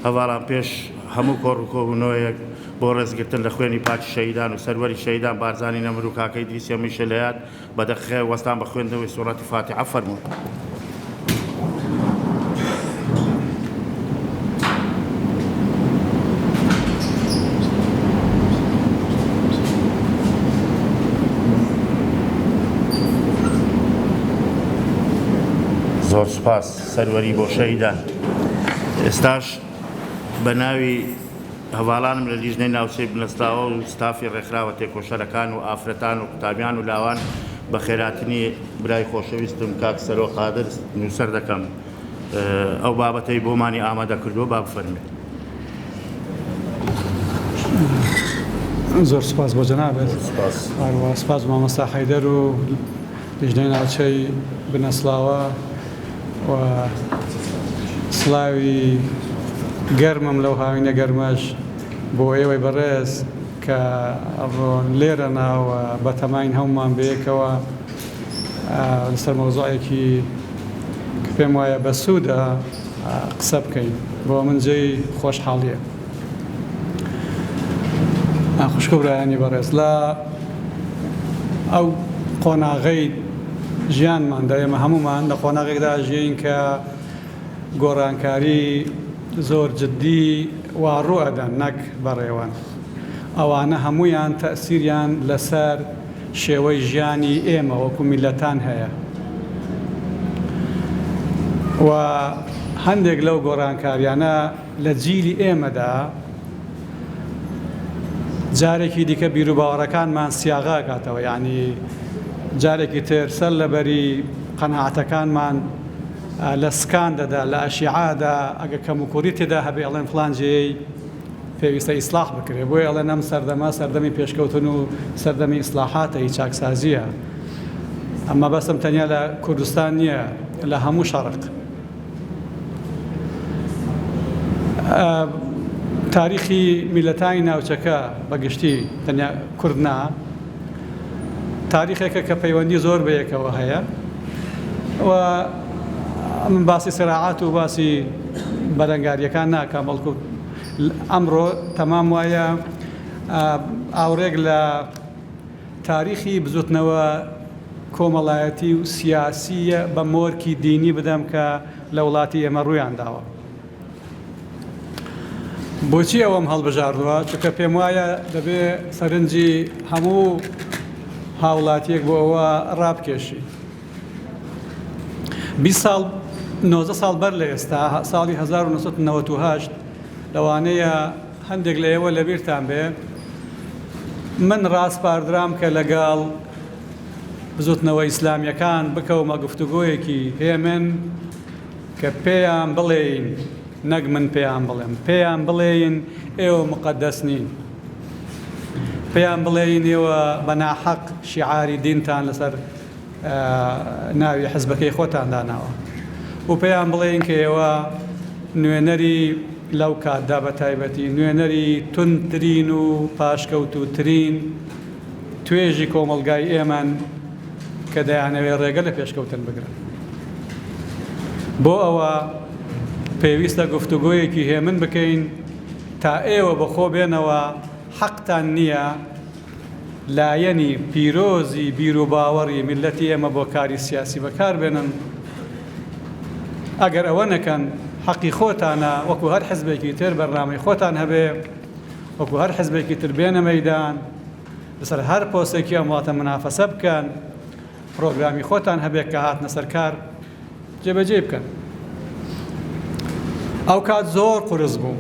هەواڵان پێش هەموو کۆڕکۆبوونەوەیەک بۆ ڕێزگرتن لە خوێنی پاچی شەهیدان و سەروەری شەهیدان بارزانی نەمر و کاکەی دیسی هەمووی شەلەیات بەدەخێ وەستان بە خوێندنەوەی سوورەتی فاتحە فەرموون. زۆر سوپاس سەروەری بۆ شەهیدان. ئێستاش بە ناوی هەواڵانم لە لیژنەی ناوچەی بنەستاوە و ستافی ڕێکخراوە تێکۆشەرەکان و ئافرەتان و قوتابیان و لاوان بە خێراتنی برای خۆشەویستم کاک سەرۆ قادر نووسەر دەکەم ئەو بابەتەی بۆمانی ئامادە کردووە با بفەرمێ. زۆر سپاس بۆ جەنابێت. هەروەها سپاس بۆ مامۆستا حەیدەر و لیژنەی ناوچەی بنەسلاوە و سڵاوی گەرمم لەو هاوینە گەرمەش بۆ ئێوەی بەڕێز کە ئەڕۆ لێرە ناوە بە تەماین هەمومان بەیەکەوە لەسەر مەوزوعێکی کە پێم وایە بە سوودە قسە بکەین بۆ من جێی خۆشحاڵیە. خوشکە برایانی بەڕێز لە ئەو قۆناغەی ژیانماندا ئێمە هەمومان لە قۆناغێکدا ژین کە گۆڕانکاری زۆر جددی وا ڕوئەدەن نەک بەڕێوەن. ئەوانە هەمویان تەئسیریان لەسەر شێوەی ژیانی ئێمە وەکو میلەتان هەیە و هەندێک لەو گۆڕانکاریانە لە جیلی ئێمەدا جارێکی دیکە بیر و باوەڕەکانمان سیاغا کاتەوە، یعنی جارێکی تر سەر لەبەری قەناعەتەکانمان لە سکان دەدا لە ئەشیعادا ئەگە کەم و کوڕی تێدا هەبێ ئەڵێن فڵان جێی پێویستە ئیسلاح بکرێ، بۆیە ئەڵێن ئەم سەردەما سەردەمی پێشکەوتن و سەردەمی ئیسلاحاتە هیچ چاکسازیە. ئەمە بەسم تەنیا لە کوردستان نییە، لە هەموو شەڕق. تاریخی میلەتانی ناوچەکە بەگشتی تەنیا کوردنا تاریخێکە کە پەیوەندی زۆر بەیەکەوە هەیە و من باسی سراعات و باسی بەرەنگاریەکان ناکەم، بەڵکو ئەمڕۆ تەمام وایە ئاورێک لە تاریخی بزوتنەوە کۆمەڵایەتی و سیاسیە بە مۆرکی دینی بدەم کە لە وڵاتی ئێمە ڕوویان داوە. بۆچی ئەوەم هەڵبژاردووە؟ چونکە پێم وایە دەبێ سەرنجی هەموو هاوڵاتیەک بۆ ئەوە ڕابکێشی. 19 ساڵ بەر لە ئێستا ساڵی 1998 لەوانەیە هەندێک لە ئێوە لەبیرتان بێ من ڕاستپاردرام کە لەگەڵ بزوتنەوە ئیسلامیەکان بکەومە گفتوگۆیەکی هێمن کە پێیان بڵێین، نەک من پێیان بڵێم، پێیان بڵێین ئێوە مقەدەس نین، پێیان بڵێین ئێوە بەناحەق شیعاری دینتان لەسەر ناوی حزبەکەی خۆتان داناوە و پێیان بڵێن کە ئێوە نوێنەری لەو کاتدا بە تایبەتی نوێنەری توندترین و پاشکەوتوترین توێژی کۆمەڵگای ئێمەن کە دەیانەوێت ڕێگە لە پێشکەوتن بگرن. بۆ ئەوە پێویستە گفتوگۆیەکی هێمن بکەین تا ئێوە بەخۆ بێنەوە حەقتان نییە لایەنی پیرۆزی بیر و باوەڕی میلەتی ئێمە بۆ کاری سیاسی بەکار بێنن. ئەگەر ئەوە نەکەن حەقی خۆتانە، وەکو هەر حزبێکی تر بەرنامەی خۆتان هەبێ، وەکو هەر حزبێکی تر بێنە مەیدان لەسەر هەر پۆستێکی ئەم وڵاتە منافەسە بکەن، پرۆگرامی خۆتان هەبێ کە هاتنە سەر کار جێبەجێ بکەن. ئەو کات زۆر قورس بوو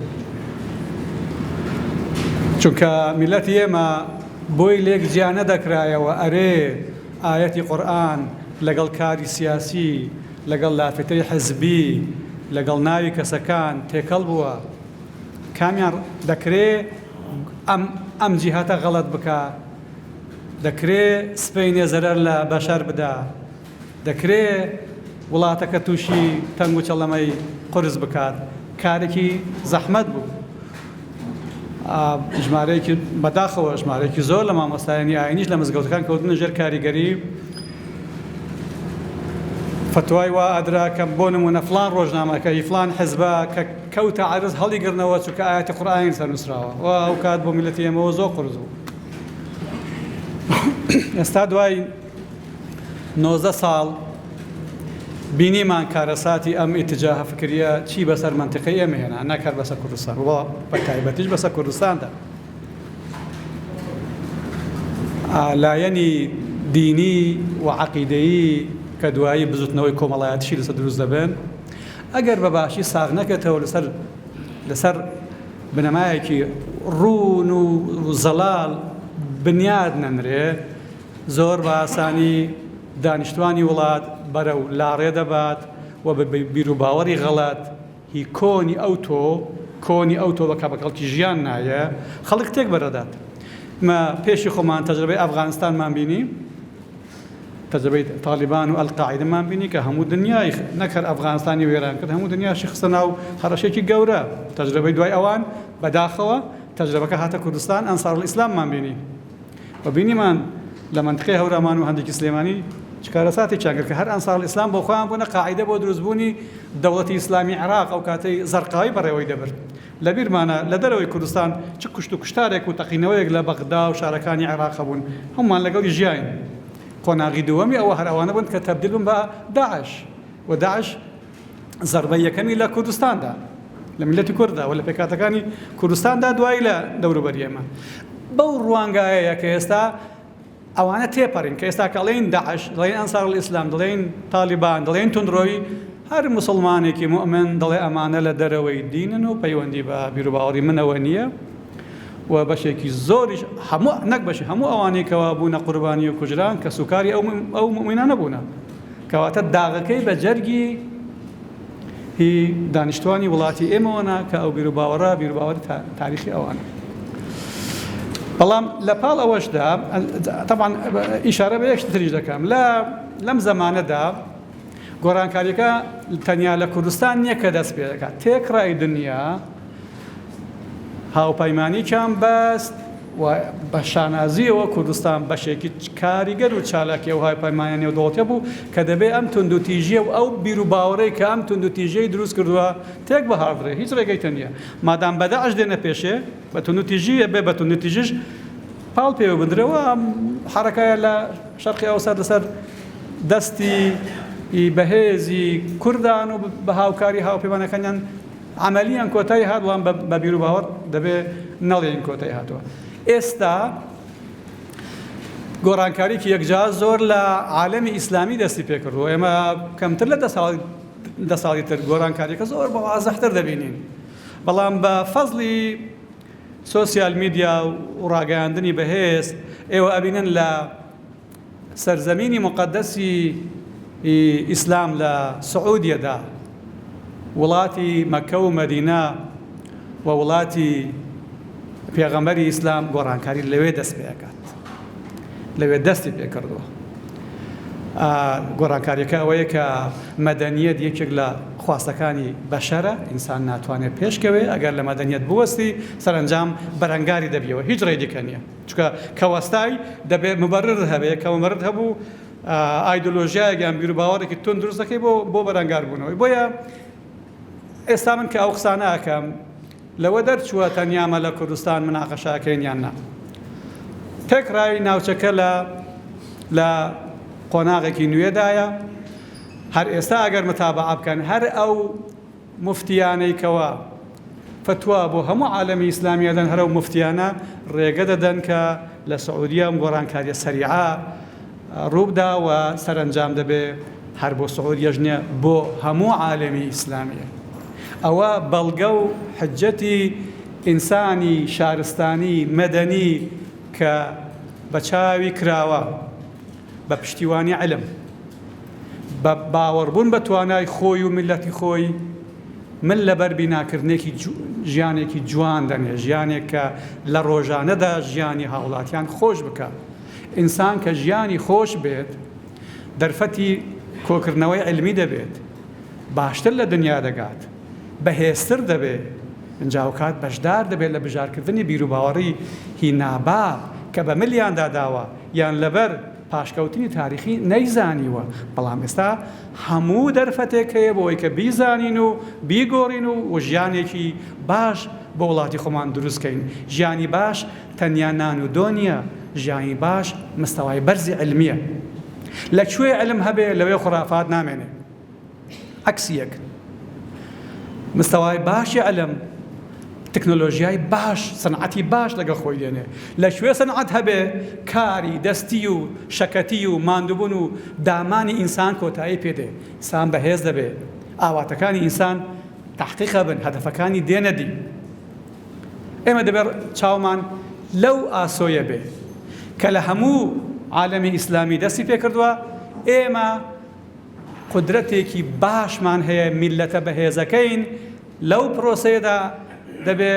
چونکە میلەتی ئێمە بۆی لێک جیا نەدەکرایەوە ئەرێ ئایەتی قورئان لەگەڵ کاری سیاسی، لەگەڵ لافتەی حزبی، لەگەڵ ناوی کەسەکان تێکەڵ بووە. کامیان دەکرێ ئەم جیهاتە غەڵەت بکە، دەکرێ سپەینێ زەرەر لە بەشەر بدا، دەکرێ وڵاتەکە تووشی تەنگ و چەڵەمەی قورس بکات. کارێکی زەحمەت بوو. ژمارەیەکی بەداخەوە ژمارەیەکی زۆر لە مامۆستایانی ئاینیش لە مزگەوتەکان کەوتنە ژێر کاریگەری فتوای وا ئەدرا کە بۆ نمونە فڵان ڕۆژنامەکەی فڵان حزبە کە کەوتە عەرز هەڵی گرنەوە چونکە ئاەتی قورئانی سەر نووسراوە و ئەو کات بۆ میلەتی ئێمەوە زۆر قورس بوو. ئێستا دوای 19 ساڵ بینیمان کارەساتی ئەم ئیتجاهە فکریە چی بەسەر منتیقەی ئێمە هێنا نەکرد بەسەر کوردستان وڵا بە تایبەتیش بەسەر کوردستاندا. لایەنی دینی و عەقیدەیی کە دوایی بزوتنەوەی کۆمەڵایەتیشی لەسەر دروست دەبن ئەگەر بە باشی ساغ نەکەتەوە لەسەر بنەمایەکی ڕوون و زەڵال بنیاد نەنرێ زۆر بە ئاسانی دانیشتوانی وڵات بەرەو لاڕێ دەبات و بە بیر و باوەڕی غەڵەت هی کۆنی ئەوتۆ بە کابەکەڵکی ژیان نایە خەڵک تێک بەرەدات. پێشی خۆمان تەجربەی ئەفغانستانمان بینی تەجربەی تالیبان و ئەلقاعیدەمان بینی کە هەموو دنیای نەکرد ئەفغانستانی وێران کرد هەموو دنیاشی خستە ناو هەڕەشێکی گەورە. تەجربەی دوای ئەوان بەداخەوە تەجربەکە هاتە کوردستان ئەنسار ئیسلاممان بینی و بینیمان لە منتیقەی هەورامان و هەندێکی سلێمانی چکارەساتی چاکرد کە هەر ئەنسار ئیسلام بۆ خۆیان بوونە قاعیدە بۆ دروستبوونی دەوڵەتی ئیسلامی عێراق ئەو کاتەی زەرقاوی بەڕێوەی دەبرد. لە بیرمانە لە دەرەوەی کوردستان چ کوشت و کوشتارێک و تەقینەوەیەک لە بەغدا و شارەکانی عێراق بوون هەمومان لەگەڵی ژیاین. قۆناغی دووەمی ئەوە هەر ئەوانە بوون کە تەبدیل بوون بە داعش و داعش زەربەی یەکەمی لە کوردستاندا لە میلەتی کورددا و لە پێکاتەکانی کوردستاندا دوای لە دەوروبەری ئێمە. بەو ڕوانگایەیە کە ئێستا ئەوانە تێپەڕین کە ئێستا کەڵێن داعش دەڵێن ئەنسار ئیسلام دەڵێن تالیبان دەڵێن توندڕۆی هەر موسڵمانێکی مومن دەڵێ ئەمانە لە دەرەوەی دینن و پەیوەندی بە بیر و باوەڕی منەوە نییە و بەشێکی زۆریش نەک بەشی هەموو ئەوانەی کەوا بوونە قوربانی و کوژران کە سوکاری ئەو مومنانە بوونە کەواتە داغەکەی بە جەرگی هی دانیشتوانی وڵاتی ئێمەوەنا کە ئەو بیر و باوەڕی تاریخی ئەوانە. بەڵام لە پاڵ ئەوەشدا طبعاً ئیشارە بە یەک تریش دەکەم لەم زەمانەدا گۆڕانکاریەکە تەنیا لە کوردستان نییە کە دەست پێ دەکات تێکڕای دنیا هاوپەیمانییان بەست و بە شانازیەوە کوردستان بەشێکی کاریگەر و چالاکی و هاوپەیمانە نێودەوڵەتیە بوو کە دەبێت ئەم توندوتیژیە و ئەو بیر و باوەڕەی کە ئەم توندوتیژەی دروست کردووە تێک بەهاڕێ هیچ ڕێگەی نییە مادام بە داعش دێنە پێشێ بە توندوتیژیە بێ بە توندوتیژیش پاڵ پێوە بدرەوە ئەم حرەکایە لە شەرقی ئەوسەر لەسەر دەستی بەهێزی کوردان و بە هاوکاری هاوپەیمانەکانیان عملیان کۆتایی هاتوان بە بیر و باوەڕ دەبێت نەڵێن کۆتایی هاتووە. ئێستا گۆڕانکاریکی یەکجا زۆر لە عالەمی ئیسلامی دەستی پێکردووە ئێمە کەمتر لە دە ساڵی تر گۆڕانکاریەکە زۆر بە وازەحتر دەبینین بەڵام بە فەزلی سۆسیال میدیا و ڕاگەیاندنی بەهێز ئێوە ئەبینن لە سەرزەمینی مقەدەسی ئیسلام لە سعودیەدا وڵاتی مەکە و مەدینە و وڵاتی پێغەمبەری ئیسلام گۆڕانکاری لەوێ دەست پێ دەکات لەوێ دەستی پێ کردووە. گۆڕانکاریەکە ئەوەیە کە مەدەنیەت یەکێک لە خواستەکانی بەشەرە ئینسان ناتوانێت پێشکەوێ ئەگەر لە مەدەنیەت بوەستی سەرنجام بەرەنگاری دەبیەوە هیچ ڕێدیکە نییە چونکە کەوەستای دەبێت مبەرر هەبێت کە مبەرر هەبوو ئایدۆلۆژیایەکیان بیر و باوەڕێکی تون دروست دەکەی بۆ بەرەنگار بوونەوەی بۆیە ئێستا من کە ئەو قسانە ئەکەم لەوە دەرچووە تەنیامە لە کوردستان مناقەشاکەین یان نا تێکڕای ناوچەکە لە قۆناغێکی نوێدایە هەر ئێستا ئەگەر متابعە بکەن هەر ئەو مفتیانەی کەوە فتوا بۆ هەموو عالەمی ئیسلامی دەدەن هەر ئەو مفتیانە ڕێگە دەدەن کە لە سعودیە گۆڕانکاریە سەریعە ڕووبدا و سەرنجام دەبێ هەر بۆ سعودیەش نییە بۆ هەموو عالەمی ئیسلامیە. ئەوە بەڵگە و حجەتی ئینسانی شارستانی مەدەنی کە بە چاوی کراوە بە پشتیوانی علم بە باوەڕبوون بە توانای خۆی و میلەتی خۆی من لەبەر بیناکردنێکی ژیانێکی جوان دەنێ ژیانێک کە لە ڕۆژانەدا ژیانی هاوڵاتیان خۆش بکە. ئینسان کە ژیانی خۆش بێت دەرفەتی کۆکردنەوەی علمی دەبێت باشتر لە دنیا دەگات بەهێزتر دەبێت ئەنجاوکات بەشدار دەبێت لە بژارکردنی بیر و باوەڕی هی ناباب کە بە ملیاندا داوە یان لەبەر پاشکەوتنی تاریخی نەیزانیوە بەڵام ئێستا هەموو دەرفەتێک هەیە بۆ ئەوەی کە بیزانین و بیگۆڕین و ژیانێکی باش بۆ وڵاتی خۆمان دروستکەین ژیانی باش تەنیا نان و دۆ نییە ژیانی باش مستەوای بەرزی علمیە لەکوێ علم هەبێ لەوێ خورافات نامێنێ عەکسیەک مستەوای باشی علم تەکنۆلۆژیای باش سەنعەتی باش لەگەڵ خۆی دێنێ لەکوێ سەنعەت هەبێ کاری دەستی و شەکەتی و ماندووبوون و دامانی ئینسان کۆتایی پێدێ ئینسان بەهێز دەبێ ئاواتەکانی ئینسان تحقیق بن هەدەفەکانی دێنە دی ئێمە دەبێت چاومان لەو ئاسۆیە بێ کە لە هەموو عالەمی ئیسلامی دەستی پێ کردووە ئێمە قودرەتێکی باشمان هەیە میلەتە بەهێزەکەین لەو پرۆسەیەدا دەبێ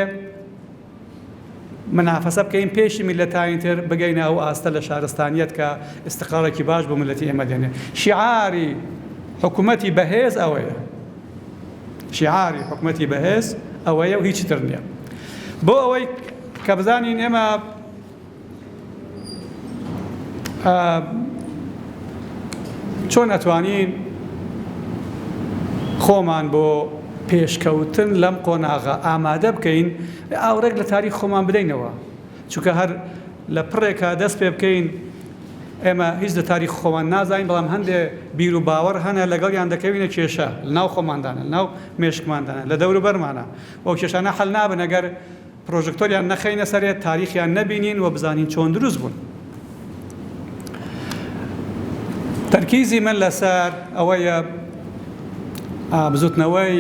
منافەسە بکەین پێشی میلەتانی تر بگەینە ئەو ئاستە لە شارستانیەت کە ئیستقرارێکی باش بۆ میلەتی ئێمە دێنێ شیعاری حکوومەتی بەهێز ئەوەیە شیعاری حکوومەتی بەهێز ئەوەیە و هیچی تر نییە بۆ ئەوەی کە بزانین ئێمە چۆن ئەتوانین خۆمان بۆ پێشکەوتن لەم قۆناغا ئامادە بکەین ئاورێک لە تاریخ خۆمان بدەینەوە چونکە هەر لە پڕێکە دەست پێ بکەین ئێمە هیچ لە تاریخ خۆمان نازانین بەڵام هەندێک بیر و باوەڕ هەنە لەگەڵیان دەکەوینە کێشە لە ناو خۆماندانە لە ناو مێشکماندانە لە دەور و بەرمانە ئەو کێشانە حەل نابن ئەگەر پرۆژکتۆریان نەخەینە سەرێت تاریخیان نەبینین و بزانین چۆن دروست بوون تەرکیزی من لەسەر ئەوەیە بزوتنەوەی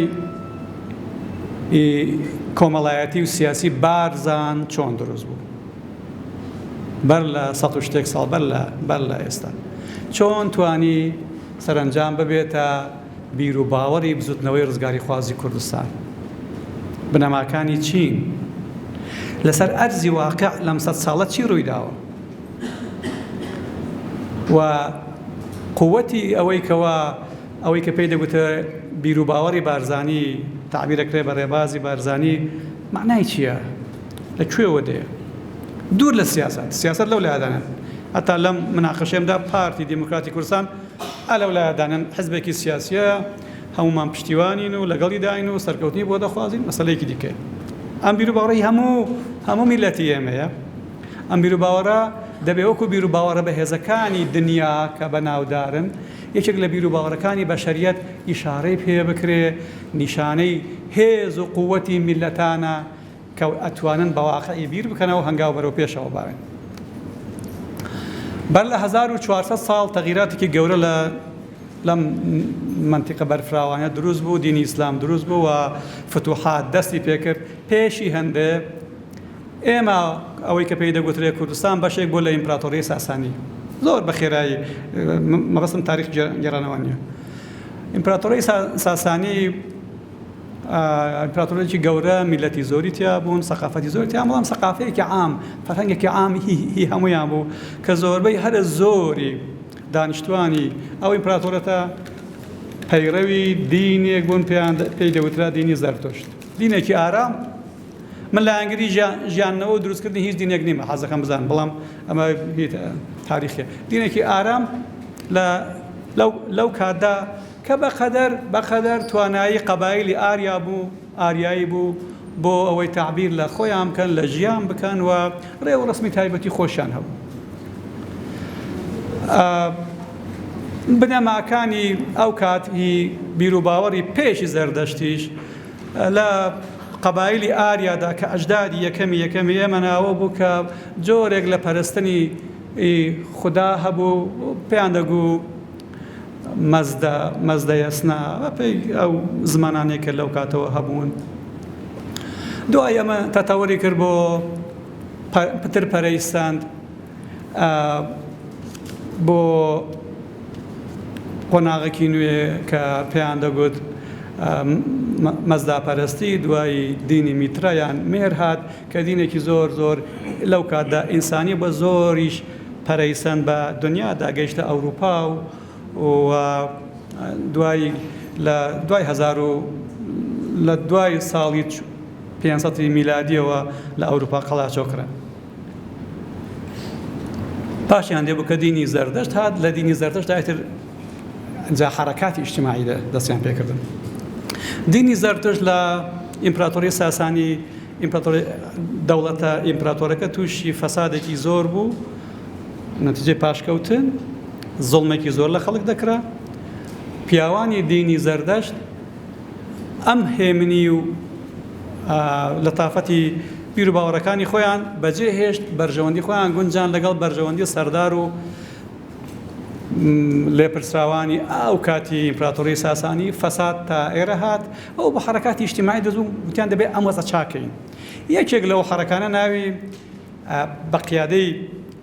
کۆمەڵایەتی و سیاسی بارزان چۆن دروست بوو بەر لە 100 و شتێک ساڵ بەر لە ئێستا چۆن توانی سەرنجام ببێتە بیر و باوەڕی بزوتنەوەی ڕزگاری خوازی کوردستان بنەماکانی چین لەسەر ئەرزی واقع لەم 100 ساڵە چی ڕووی داوە و قووەتی ئەوەی کە پێی دەگوتە بیر و باوەڕی بارزانی تعبیرەکرێ بە ڕێبازی بارزانی معنای چییە لەکوێوە دێ دوور لە سیاست لەو لایەدانن هەتا لەم مناقەشەمدا پارتی دیموکراتی کوردستان لەو لایەدانن حزبێکی سیاسیە هەمومان پشتیوانین و لەگەڵی داین و سەرکەوتنی بۆ دەخوازین مەسەلەیەکی دیکە ئەم بیر و باوەڕی هەموو میلەتی ئێمەیە ئەم بیر و باوەڕە دەبێ وەکو بیر و باوەڕە بەهێزەکانی دنیا کە بەناودارن یەکێک لە بیر و باوەڕەکانی بەشەریەت ئیشارەی پێ بکرێ نیشانەی هێز و قووەتی میلەتانە کە ئەتوانن بە واقعی بیر بکەنەوە هەنگاو بەرەو پێشەوە باوێن بەر لە 1400 ساڵ تەغیراتێکی گەورە لەم منتیقە بەرفراوانە دروست بوو دینی ئیسلام دروست بوو و فتوحات دەستی پێکرد پێشی هەندێ ئێمە ئەوەی کە پێی دەگوترێت کوردستان بەشێک بۆ لە ئیمپراتۆریای ساسانی زۆر بە خێرایی مەبەستم تاریخ گێڕانەوە نییە ئیمپراتۆریای ساسانی ئیمپراتۆریەکی گەورە میلەتی زۆری تیا بوون سەقافەتی زۆری تیا بەڵام سەقافەیەکی عام فەرهەنگێکی عام هی هەمویان بوو کە زۆربەی هەرە زۆری دانیشتوانی ئەو ئیمپراتۆرەتە پەیڕەوی دینێک بوون پێی دەوترا دینی زەرتۆشت دینێکی ئارام من لە ئەنگری ژیانەوە دروستکردنی هیچ دینێک نیمە حەزەکەم بزان بەڵام ئەمە تاریخیە دینێکی ئارام لەو کاتدا کە بەقەدەر توانایی قەبایلی ئاریایی بوو بۆ ئەوەی تعبیر لە خۆیان بکەن لە ژیان بکەن و ڕێ و ڕسمی تایبەتی خۆشیان هەبوو بنەماکانی ئەو کاتی بیر و باوەڕی پێشی زەردەشتیش لە قەبایلی ئاریادا کە ئەجدادی یەکەمی ئێمە ناوە بوو کە جۆرێک لە پەرستنی خوددا هەبوو پێیان دەگوو مەزدەیەسنا پێی ئەو زمانانێکە لەو کاتەوە هەبوون دوای ئەمە تەتەوەری کرد بۆ پتر پەرەیستاند بۆ قۆناغێکی نوێ کە پێیان دەگوت مەزداپەرستی دوای دینی میترایان مێر هات کە دینێکی زۆر لەو کاتدا ئینسانی بە زۆریش پەرەیسەند بە دنیادا گەیشتە ئەوروپا و لە دوای ساڵی 500 میلادیەوە لە ئەوروپا قەڵاچۆکرا پاشی هەندێک بوو کە دینی زەردەشت هات لە دینی زەردەشت دایتر جا حرەکاتی ئیجتیماعی دەستیان پێکردن. دینی زەردەشت لە ئیمپراتۆری ساسانی دەوڵەتە ئیمپراتۆرەکە تووشی فەسادێکی زۆر بوو، نەتیجەی پاشکەوتن، زوڵمێکی زۆر لە خەڵک دەکرا. پیاوانی دینی زەردەشت ئەم هێمنی و لەتافەتی بیر و باوەڕەکانی خۆیان بەجێ هێشت، بەرژەوەندی خۆیان گونجان لەگەڵ بەرژەوەندی سەردار و لێپرسراوانی ئەو کاتی ئیمپراتۆری ساسانی فەساد تا ئێرە هات. ئەو بە حرەکاتی ئیجتیماعی دەزوو وتیان دەبێت ئەم وەزە چاکەین. یەکێک لەو حرەکانە ناوی بە قیادەی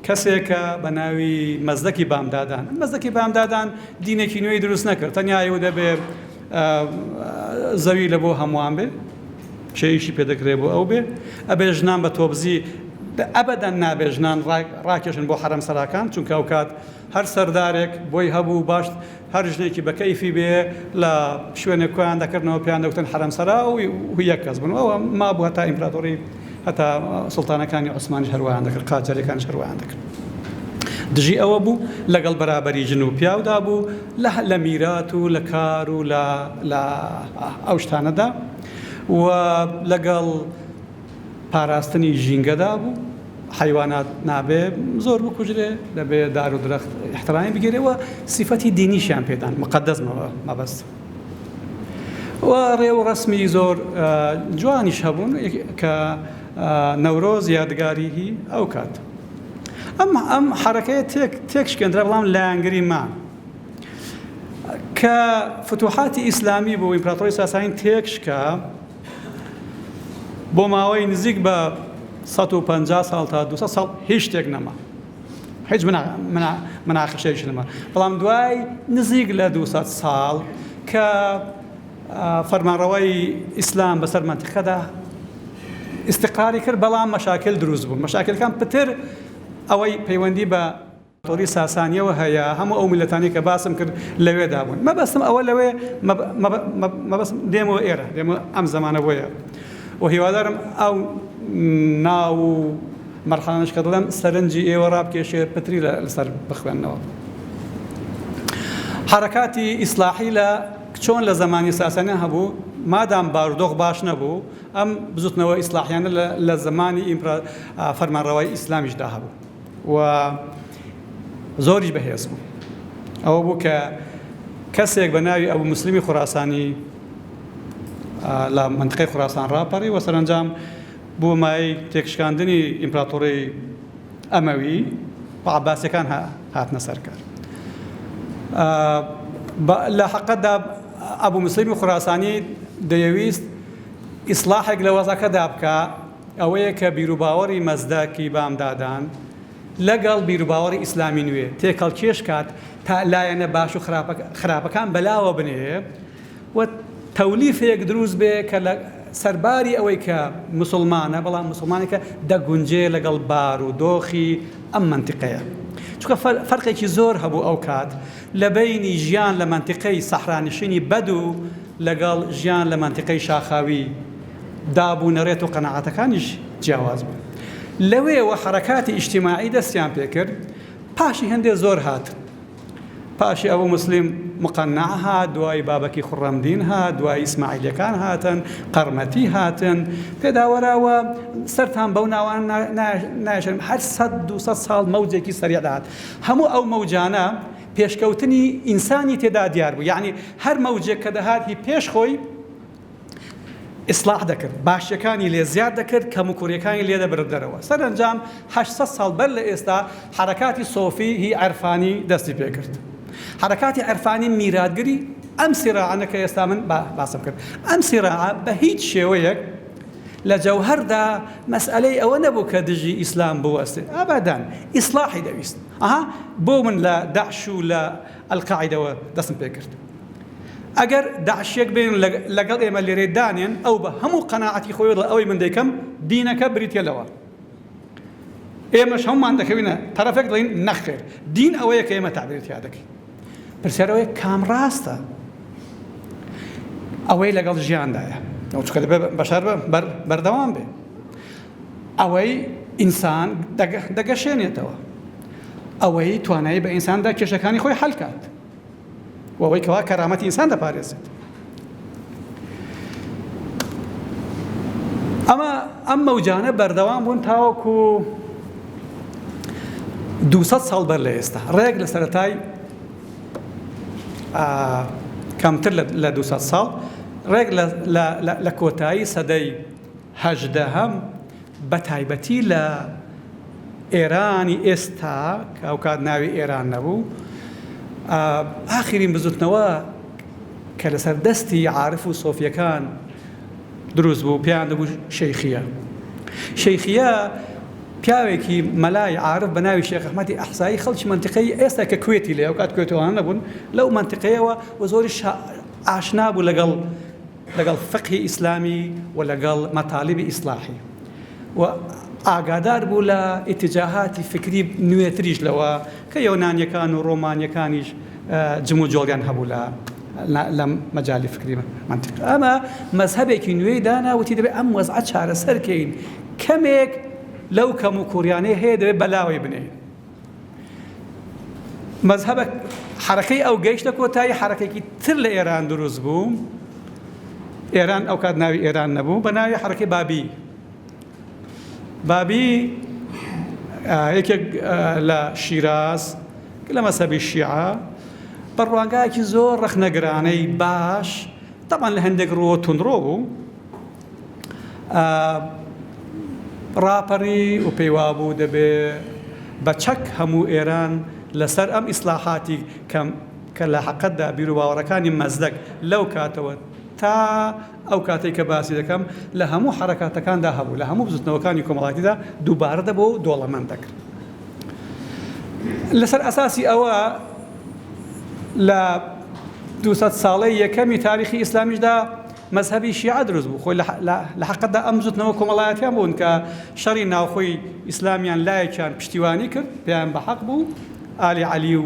کەسێکە بە ناوی مەزدەکی بامدادان. مەزدەکی بامدادان دینێکی نوێی دروست نەکرد، تەنیا ئەوە دەبێت زەوی لە بۆ هەمووان بێ، شەیشی پێدەکرێت بۆ ئەو بێ، ئەبێ ژنان بە تۆبزی ئەبەدەن نابێ ژنان ڕاکێشن بۆ حرەم سەراکان، چونکە ئەو کات هەر سەردارێک بۆی هەبوو باش هەر ژنێکی بە کەیفی بێ لە شوێنێک کۆیان دەکردنەوە پێیان دەوتن حرەم سەرا و یەک کەس بن. ئەوە مابوو هەتا ئیمپراتۆری هەتا سوڵتانەکانی عوسمانیش هەروەیان دەکرد، قاجاریەکانیش هەروەیان دەکرد. دژی ئەوە بوو لەگەڵ بەرابەری ژن و پیاودا بوو لە میرات و لە کار و لە ئەو شتانەدا و لەگەڵ پاراستنی ژینگەدا بوو. حیوانات نابێ زۆر بکوژرێ، دەبێ دار و درەخت احترامی بگیرێەوە، سیفەتی دینیشیان پێدان مقدس مەبەست. و ڕێ و ڕسمی زۆر جوانیش هەبوون کە نەورۆز یادگاریهی ئەو کات. ئەم حرەکەیە تێکشکێنرا بەڵام لایەنگری مان کە فتوحاتی ئیسلامی بۆ ئیمپراتۆری ساسانی تێکشکە بۆ ماوەی نزیک بە 150 ساڵ تا 200 ساڵ هیچ شتێک نەما، هیچ مناقشەیەکی نەما. بەڵام دوای نزیک لە 200 ساڵ کە فەرمانڕەوەی ئیسلام بەسەر منتیقەدا ئیستیقراری کرد، بەڵام مەشاکل دروست بوون. مەشاکلەکان پتر ئەوەی پەیوەندی بە ئیمپراتۆری ساسانیەوە هەیە، هەموو ئەو میلەتانی کە باسم کرد لەوێدا بوون. مەبەستم ئەوە لەوێ مەبەست دێمەوە ئێرە، دێمە ئەم زەمانە بۆیە و هیوادارم ئەو ناو و مەرحەلانش کە دەڵێم سەرنجی ئێوە ڕابکێشێ پتری لەسەر بخوێننەوە. حرەکاتی ئیسلاحی لە چۆن لە زمانی ساسانیان هەبوو، مادام بارودۆخ باش نەبوو، ئەم بزوتنەوە ئیسلاحیانە لە زمانی فەرمانڕەوایی ئیسلامیشدا هەبوو و زۆریش بەهێز بوو. ئەوە بوو کە کەسێک بە ناوی ئەبوو موسلیمی خوراسانی لە منطقەی خوراسان ڕاپەڕی و سەرنجام بۆ مای تێکشکاندنی ئیمپراتۆری ئەمەوی و عەباسیەکان هاتنە سەرکار. لە حەقەتدا ئەبوو موسلیمی خوراسانی دەیەویست ئیسلاحێک لە وەزەکەدا بکە، ئەوەیە کە بیرروباوەڕی مەزدەکی بامدادان لەگەڵ بیرروباوەڕی ئیسلامی نوێ تێکەڵکێش کات تا لایەنە باش و خراپەکان بەلاوە بنێ و تەولیفێک دروست بێ کە لە سەرباری ئەوەی کە مسلمانە، بەڵام مسلمانێکە دەگونجێ لەگەڵ بار و دۆخی ئەم منتیقەیە. چونکە فەرقێکی زۆر هەبوو ئەو کات لە بەینی ژیان لە منتیقەی سەحرانشینی بەد و لەگەڵ ژیان لە منتیقەی شاخاوی دابوونەڕێت و قەناعەتەکانیش جیاواز بوو. لەوێوە حرەکاتی ئیجتیماعی دەستیان پێکرد. پاشی هەندێک زۆر هات، پاشی ئەبوو موسلیم مقەنع هات، دوای بابەکی خوڕەمدین هات، دوای ئیسماعیلەکان هاتن، قەرمەتی هاتن، پێداوەراوە سەرتان بەو ناوان نایشن. هەر 100-200 ساڵ مەوجێکی سەریع داهات. هەموو ئەو مەوجانە پێشکەوتنی ئینسانی تێدا دیار بوو، یعنی هەر مەوجێک کە دەهاتی پێش خۆی ئیسلاح دەکرد، باشیەکانی لێ زیاد دەکرد، کەم و کوڕیەکانی لێ دەبردەرەوە. سەرنجام 800 ساڵ بەر لە ئێستا حرەکاتی سۆفی هی عەرفانی دەستی پێکرد. حرەکاتی عەرفانی میراتگری ئەم سیراعانە کە ئێستا من باسم کرد، ئەم سیراعە بە هیچ شێوەیەک لە جەوهەردا مەسئلەی ئەوە نەبوو کە دژی ئیسلام بوەستێ، ئابەدان ئیسلاحی دەویست. بۆ من لە داعش و لە ئەلقاعیدەوە دەستم پێکرد. ئەگەر داعشێک بین لەگەڵ ئێمە لێرێ دانێن، ئەو بە هەموو قەناعەتی خۆی ئەوەی من دەیکەم دینەکە بریتە لەوە. ئێمەش هەمومان دەکەوینە تەرەفێک دەڵین نەخێر، دین ئەوەیە کە ئێمە تعبیرت یادەکەین. پرسیارەوەی کام ڕاستە؟ ئەوەی لەگەڵ ژیاندایە، چونکە دەبێت بەشەر بەردەوام بێ. ئەوەی ئینسان دەگەشێنێتەوە. ئەوەی توانایی بە ئینساندا کێشەکانی خۆی حەل کات و ئەوەی کەوا کەرامەتی ئینسان دەپارێزێت. ئەم مەوجانە بەردەوام بوون تاوەکو 200 ساڵ بەر لە ئێستا، ڕێک لە سەرەتای کەمتر لە 200 ساڵ، ڕێک لە کۆتایی سەدەی 18 بە تایبەتی لە ئێرانی ئێستا کە ئەو کات ناوی ئێران نەبوو، ئاخرین بزوتنەوە کە لەسەر دەستی عارف و سۆفیەکان دروست بوو، پێیان دەبوو شەیخیە. شەیخیە پیاوێکی مەلای عارف بە ناوی شێخ ئەحمەدی ئەحسایی خەڵکی منتیقەی ئێستا کە کوێتی لێ ئەو کات کوێتەوەیان نەبوون لەو منتیقەیەوە و زۆری ئاشنا بوو لەگەڵ فقهی ئیسلامی و لەگەڵ مەطالیبی ئیسلاحی و ئاگادار بوو لە ئیتیجاهاتی فکری نوێتریش لەوە کە یۆنانیەکان و ڕۆمانیەکانیش جم و جۆڵیان هەبوو لە مەجالی فکری منتیق. ئەمە مەزهەبێکی نوێی دانا وتی دەبێت ئەم وەزعە چارەسەرکەین، کەمێک لەو کەم و کوڕیانەی هەیە دەبێت بەلاوی بنێن. مەزهەبە حرەکەی ئەو گەیشتە کۆتایی حرەکێکی تر لە ئێران دروست بوو. ئێران ئەو کات ناوی ئێران نەبوو، بە ناوی حرەکەی بابی. بابی یەکێک لە شیراز لە مەزهەبی شیعە بە ڕوانگایەکی زۆر ڕەخنەگرانەی باش، تەمان لە هەندێک ڕۆ تونڕۆ بوو، ڕاپەڕی و پێیوا بوو دەبێ بە چەک هەموو ئێران لەسەر ئەم ئیسلاحاتی کە لە حەقەتدا بیر و باوەڕەکانی مەزدەک لەو کاتەوە تا ئەو کاتێک کە باسی دەکەم لە هەموو حرەکاتەکاندا هەبوو، لە هەموو بزوتنەوەکانی کۆمەڵایەتیدا دووبارە دەبوو دۆڵەمەند دەکرد. لەسەر ئەساسی ئەوە لە 200 ساڵەی یەکەمی تاریخی ئیسلامیشدا مەزهەبی شیعە دروست بوو. خۆی لە حەقەتدا ئەم بزوتنەوە کۆمەڵایەتیان بوون کە شەڕی ناوخۆی ئیسلامیان لایەکیان پشتیوانی کرد، پێیان بە حەق بوو، ئالی عەلی و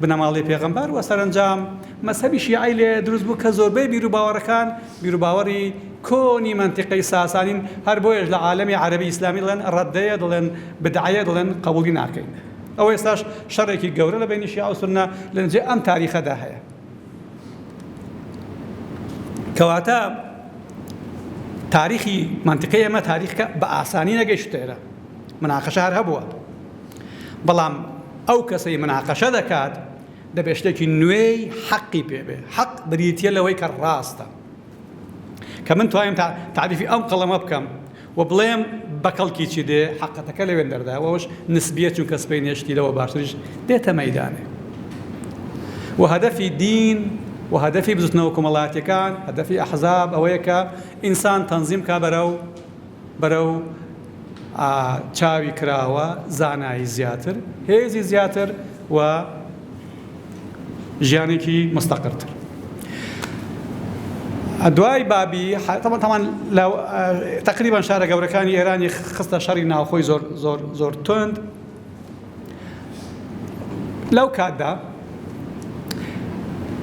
بنەماڵی پێغەمبەر، و سەرنجام مەزهەبی شیعەی لێ دروست بوو کە زۆربەی بیر و باوەڕەکان بیر و باوەڕی کۆنی منتیقەی ساسانین، هەر بۆیەش لە عالەمی عەرەبی ئیسلامی دەڵێن ڕەدەیە، دەڵێن بدعەیە، دەڵێن قبوڵی ناکەین. ئەوە ئێستاش شەڕێکی گەورە لە بینی شیعە و سوننە لەنجێ ئەم تاریخەدا هەیە. کەواتە تاریخی منتیقەی ئێمە تاریخکە بە ئاسانی نەگەیشتە ئێرە، مناقەشە هەر هەبووە، بەڵام ئەو کەسەی مناقەشە دەکات دەبێت شتێکی نوێی حەقی پێبێ. حەق بریتیە لەوەی کە ڕاستە، کە من توانم تعریفی ئەم قەڵەمە بکەم و بڵێم بەکەڵکی چی دێ، حەقەتەکە لەوێن دەردا، ئەوەش نسبیە چون کەس پێی نێشتی لەوە باشتریش دێتە مەیدانێ. و هەدەفی دین و هەدەفی بزوتنەوە کۆمەڵایەتیەکان، هەدەفی ئەحزاب ئەوەیە کە ئینسان تەنزیم کا بەرەو چاوی کراوە زانایی زیاتر، هێزی زیاتر و ژیانێکی مستەقرتر. دوای بابی تەمان تقریبان شارە گەورەکانی ئێرانی خستە شەڕی ناوخۆی زۆر تند. لەو کاتدا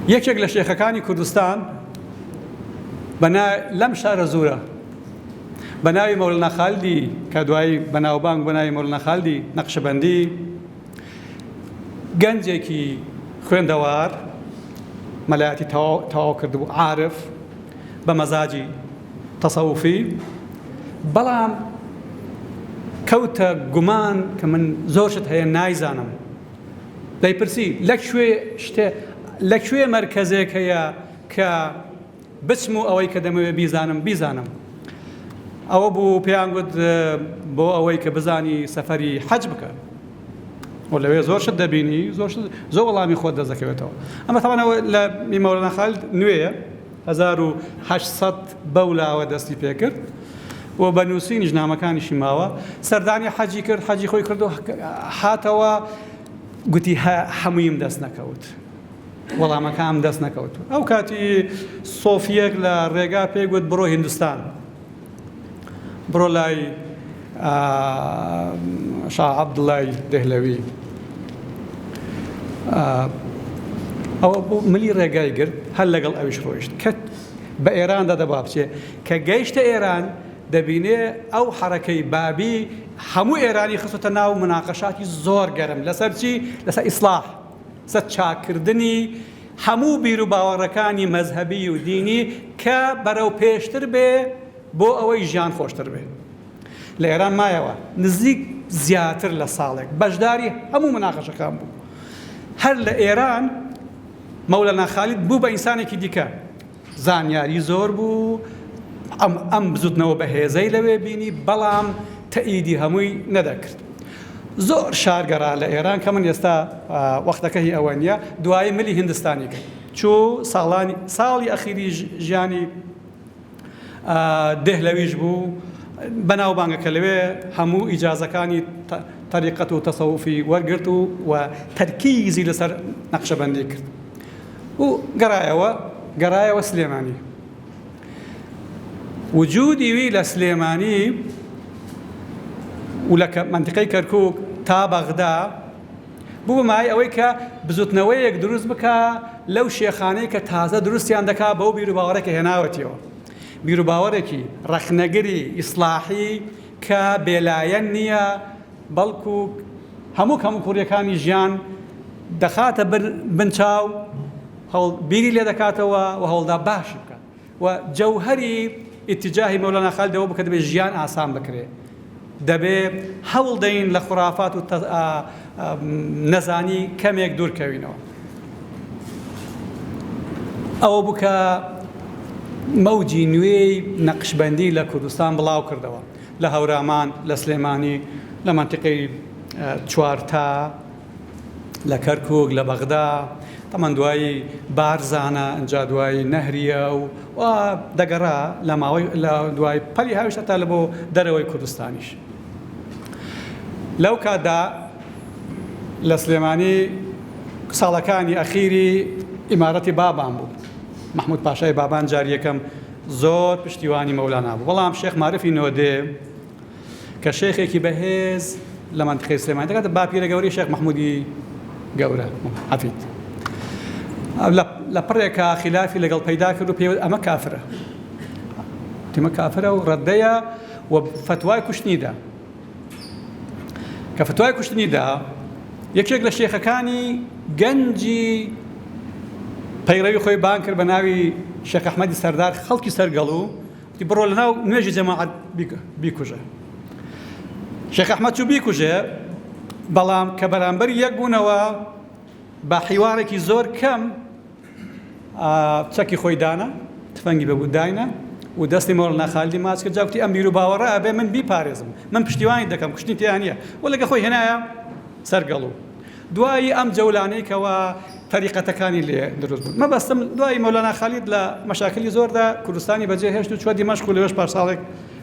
یەکێک لە شێخەکانی کوردستان لەم شارە زورە بە ناوی مەولەنا خالدی، کە دوایی بەناوبانگ بە ناوی مەولەنا خالدی نەقشبەندی، گەنجێکی خوێندەوار مەلایەتی تەواو کردبوو، عارف بە مەزاجی تەسەووفی، بەڵام کەوتە گومان کە من زۆر شت هەیە نایزانم. دەیپرسی لەکوێ مەرکەزێک هەیە کە بچم و ئەوەی کە دەمەوێت بیزانم. ئەوە بوو پێیان گوت بۆ ئەوەی کە بزانی سەفەری حەج بکە و لەوێ زۆر شت دەبینی، زۆر وەڵامی خۆت دەزەکەوێتەوە. ئەمە تەوانەوە لە مەولەنا خالد نوێیە، 1800 بەولاوە دەستی پێکرد و بە نووسینی ژنامەکانیشی ماوە. سەردانی حەجی کرد، حەجی خۆی کرد و هاتەوە گوتی هەموویم دەست نەکەوت، وەڵامەکەم دەست نەکەوت. ئەو کاتی سۆفیەک لە ڕێگا پێی گوت بڕۆ هیندستان، بڕۆ لای شاه عەبدوڵای دەهلەوی. ئەوە بۆ ملی ڕێگای گرت، هەر لەگەڵ ئەویش ڕۆیشت کە بە ئێراندا دەبا بچێ. کە گەیشتە ئێران دەبینێ ئەو حرەکەی بابی هەموو ئێرانی خستۆتە ناو مناقەشاتی زۆر گەرم لەسەر چی؟ لەسەر ئیسلاح، لەسەر چاکردنی هەموو بیر و باوەڕەکانی مەزهەبی و دینی کە بەرەو پێشتر بێ بۆ ئەوەی ژیان خۆشتر بێ. لە ئێران مایەوە نزیک زیاتر لە ساڵێک بەشداری هەموو مناقەشەکان بوو. هەر لە ئێران مەولەنا خالید بوو بە ئینسانێکی دیکە، زانیاری زۆر بوو، ئەم بزوتنەوە بە هێزەی لەوێ بینی، بەڵام تەئیدی هەمووی نەدەکرد. زۆر شارگەڕا لە ئێران کە من ئێستا وەختەکەی ئەوە نییە، دوایی ملی هیندستانی کرد، چوو ساڵی ئەخیری ژیانی دێهلەویش بوو، بەناوبانگەکە لەوێ هەموو ئیجازەکانی تەریقەت و تەسەوفی وەرگرت و تەرکیزی لەسەر نەقشەبەندی کرد و گەڕایەوە سلێمانی. وجودی وی لە سلێمانی و لە منتیقەی کەرکووک تا بەغدا بوو بەمای ئەوەی کە بزوتنەوەیەک دروست بکە لەو شێخانەی کە تازە دروستیان دەکا بەو بیر و باوەڕێکە هێناوەتیەوە، بیر و باوەڕێکی ڕەخنەگری ئیسلاحی کە بێلایەن نییە، بەڵکو هەموو کوڕیەکانی ژیان دەخاتە بنچاو، بیری لێ دەکاتەوە و هەوڵدا باشی بکات و جەوهەری ئیتیجاهی مەولەنا خالیدەوە بکە دەبێت ژیان ئاسان بکرێ، دەبێت هەوڵ دەین لە خوڕافات و نەزانی کەمێک دوورکەوینەوە. ئەوە بووکە مەوجی نوێی نەقشبەندی لە کوردستان بڵاو کردەوە، لە هەورامان، لە سلێمانی، لە منتیقەی چوارتا، لە کەرکووک، لە بەغدا، تەمان دوایی بارزانە، ئەنجا دوایی نەهریە و دەگەڕا لە ماوەی لە دوای پەلی هاویشتە تا لە بۆ دەرەوەی کوردستانیش. لەو کاتدا لە سلێمانی ساڵەکانی ئەخیری ئیمارەتی بابان بوو، محمود پاشای بابان جاریەکەم زۆر پشتیوانی مەولەنا بوو، بەڵام شێخ مارفی نۆدێ کە شێخێکی بەهێز لە منتیقەی سلێمانی دەکاتە باپیرە گەوری شێخ محمودی گەورە حەفید، لە پڕێکە خلافی لەگەڵ پەیدا کرد و پێوت ئەمە کافرە، تیمە کافرە و ڕەدەیە و فتوای کوشتنیدا. کە فتوای کوشتنیدا یەکێک لە شێخەکانی گەنجی پەیڕەوی خۆی بان کرد بە ناوی شێخ ئەحمەدی سەردار، خەڵکی سەرگەڵوو وتی بڕۆ لەناو نوێژی جەماعەت بیکوژە. شێخ ئەحمەد چوو بیکوژێ، بەڵام کە بەرامبەر یەک بوونەوە بە حیوارێکی زۆر کەم چەکی خۆی دانا، تفەنگی بەبوو داینە و دەستی مەولەنا خالیدی ماچ کرد، جاوتی ئەم بیر و باوەڕە ئەبێ من بیپارێزم، من پشتیوانی دەکەم، کوشتنی تێیان نییە، و لەگە خۆی هێنایە سەرگەڵوو. دوایی ئەم جەولانەی کەوە تەریقەتەکانی لێ دروست بوو. مەبەستم دوایی مەولەنا خالید لە مەشاکلی زۆردا کوردستانی بەجێهێشت و چوە دیمەشق و لەوێش پارساڵێک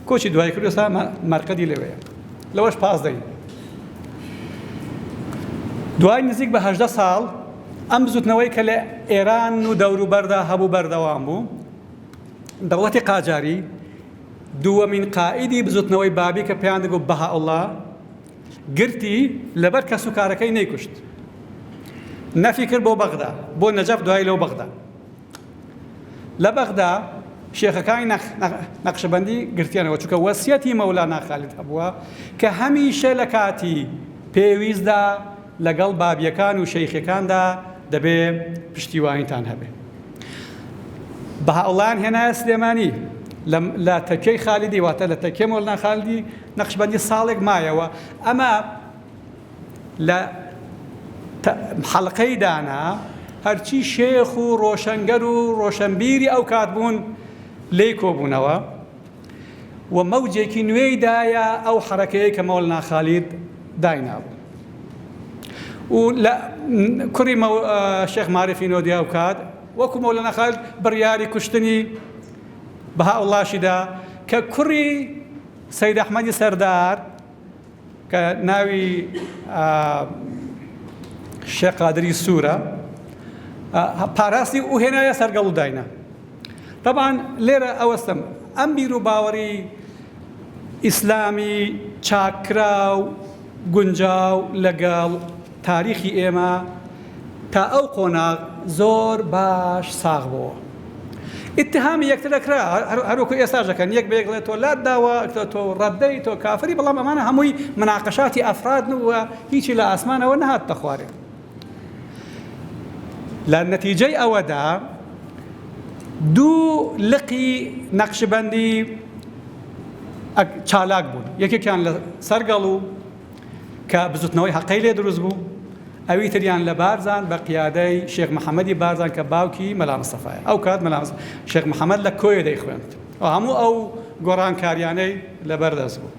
کۆچی دوای کرد، ئێستا مەرقەدی لەوەیە، لەوەش پاس دەین. دوای نزیک بە 18 ساڵ ئەم بزوتنەوەی کە لە ئێران و دەوروبەردا هەبوو بەردەوام بوو، دەوڵەتی قاجاری دووەمین قائیدی بزوتنەوەی بابی کە پێیان دەگوت بەهاءوڵڵا گرتی لەبەر کە سوکارەکەی نەیکوشت، نەفی کرد بۆ بەغدا، بۆ نەجەف، دوای لەو بەغدا. لە بەغدا شێخەکانی نەقشەبەندی گرتیانەوە، چونکە وەسیەتی مەولەنا خالید هەبووە کە هەمیشە لە کاتی پێویستدا لەگەڵ بابیەکان و شەیخەکاندا دەبێ پشتیوانیتان هەبێ. بەهاوڵان هێنایە سلێمانی لە تەکەی خالیدی، واتە لە تەکەی مەولەنا خالیدی نەقشبەندی ساڵێک مایەوە. ئەمە لە حەڵقەی دانا هەرچی شێخ و ڕۆشنگەر و ڕۆشنبیری ئەو کات بوون لێی کۆبوونەوە و مەوجێکی نوێی دایە ئەو حرەکەیە کە مەولەنا خالید داینابوو. و لە کوڕی شێخ مارفی نۆدی ئەو کات وەکو مەولەنا خالید بڕیاری کوشتنی بەهاوڵاشیدا کە کوڕی سەید ئەحمەدی سەردار کە ناوی شێخ قادری سوورە پاراستی و هێنایە سەرگەڵ و داینە. طبعاً لێرە ئەوەستم ئەم بیر و باوەڕی ئیسلامی چاکراو گونجاو لەگەڵ تاریخی ئێمە تا ئەو قۆناغ زۆر باش ساغ بووە. اتهامی یەکتر دەکرا هەروەکو ئێستاژەکەن یەک بێگڵێت تۆ لات داوە تۆ ڕەدەی تۆ کافری بەڵام ئەمانە هەمووی مناقەشاتی ئەفراد وە هیچی لە ئاسمانەوە نەهاتە خوارێ لە نەتیجەی ئەوەدا دوو لقی نەقشبەندی چالاک بوون یەکێکیان لە سەرگەڵ و کە بزوتنەوەی حەقەی لێ دروست بوو ئەوی تریان لە بارزان بە قیادەی شێخ محەممەدی بارزان کە باوکی مەلا مستەفایە ئەو کات شێخ محەممەد لە کۆیە دەیخوێند هەموو ئەو گۆڕانکاریانەی لەبەردەست بوو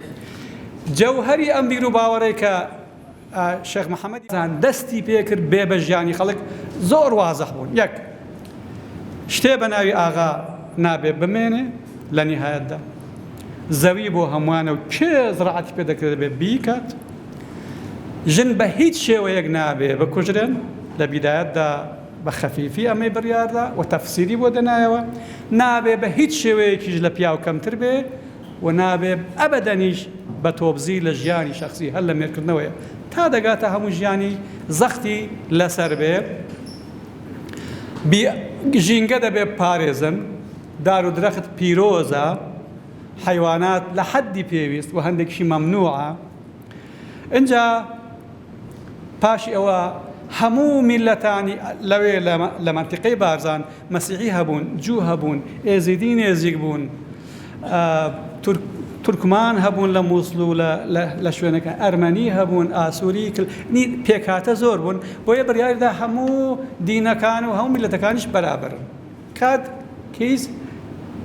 جەوهەری ئەم بیر و باوەڕەی کە شێخ محەممەدی دەستی پێکرد بێ بە ژیانی خەڵک زۆر وازەح بوون یەک شتێ بە ناوی ئاغا نابێ بمێنێ لە نیهایەتدا زەوی بۆ هەمووانە و کێ زراعەتی پێ دەکرێت بێ بیکات ژن بە هیچ شێوەیەک نابێ بکوژرێن لە بیدایەتدا بە خەفیفی ئەمەی بڕیاردا و تەفسیری بۆ دەنایەوە نابێ بە هیچ شێوەیەکیش لە پیاو کەمتر بێ و نابێ ئەبەدەنیش بە تۆبزی لە ژیانی شخصی هەر لە مێرکردنەوەیە تا دەگاتە هەموو ژیانی زەختی لەسەر بێ ژینگە دەبێ پارێزن دار و درەخت پیرۆزە حیوانات لە حەدی پێویست و هەندێکشی مەمنوعە اینجا پاشی ئەوە هەموو میلەتانی لەوێ لە منتیقەی بارزان مەسیحی هەبوون جوو هەبوون ئێزیدی نێزیک بوون تورکمان هەبوون لە مووسڵ و لە شوێنەکە ئەرمەنی هەبوون ئاسووری پێکاتە زۆر بوون بۆیە بڕیاردا هەموو دینەکان و هەموو میلەتەکانیش بەرابەرن کات کەیس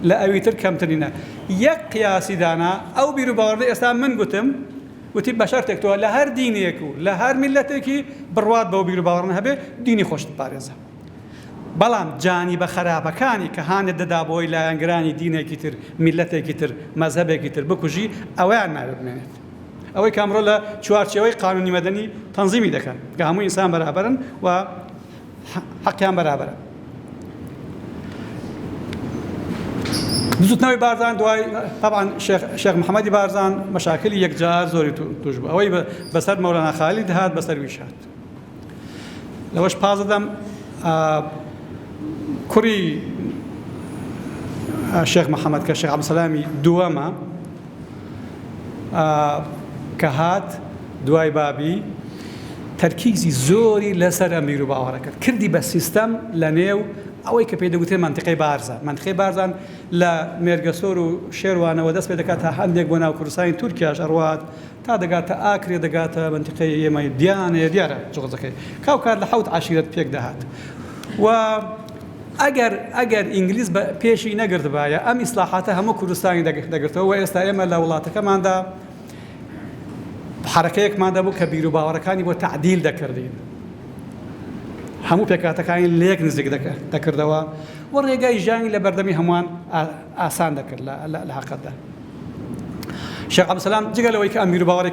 لە ئەویتر کەمترینە یەک قیاسی دانا ئەو بیر و باوەڕە ئێستا من گوتم وتی بە شەرتێکەوە لە هەر دینێک و لە هەر میلەتێکی بڕوات بەو بیر و باوەڕ هەبێ دینی خۆشت پارێزە بەڵام جانی بە خراپەکانی کە هانت دەدا بۆی لایەنگرانی دینێکی تر میلەتێکی تر مەزهەبێکی تر بکوژی ئەوەیان ناوێت بمێنێت ئەوەی کامڕۆ لە چوارچێوەی قانونی مەدەنی تەنزیمی دەکەن کە هەموو ئینسان بەرابەرن و حەقیان بەرابەرە زوتنەوەی بارزان دوای طبعا شێخ محەممەدی بارزان مەشاکلی یەکجار زۆری توش بوو ئەوەی بەسەر مەولانا خالید هات بەسەر ویش هات لەوەش پازدەم کوڕی شێخ محەممەد کە شێخ عەبدولسەلامی دووەمە کە هات دوای بابی تەرکیزی زۆری لەسەر ئەم بیر و باوەڕە کرد کردی بە سیستەم لە نێو ئەوەی کە پێی دەگوترێت منتیقەی بارزان منتیقەی بارزان لە مێرگەسۆر و شێروانەوە دەست پێ دەکات تا هەندێک بۆ ناو کوردستانی تورکیاش ئەڕوات تا دەگاتە ئاکرێ دەگاتە منتیقەی ئێمەی دیانەیە دیارە جوڵزەکەی کاوکات لە 7 عەشیرەت پێک دەهات و ئەگەر ئینگلیز بە پێشی نەگرتبایە ئەم ئیسلاحاتە هەموو کوردستانی دەگرتەوە و ئێستا ئێمە لە وڵاتەکەماندا حرەکەیەکمان دەبوو کە بیر و باوەڕەکانی بۆ تعدیل دەکردین هەموو پێکاتەکانی لێک نزیک دەکردەوە و ڕێگای ژیانی لە بەردەمی هەمووان ئاسان دەکرد لە حەقەتدا شێخ عەبدولسەلام جگە لەوەی کە ئەم بیر و باوەڕی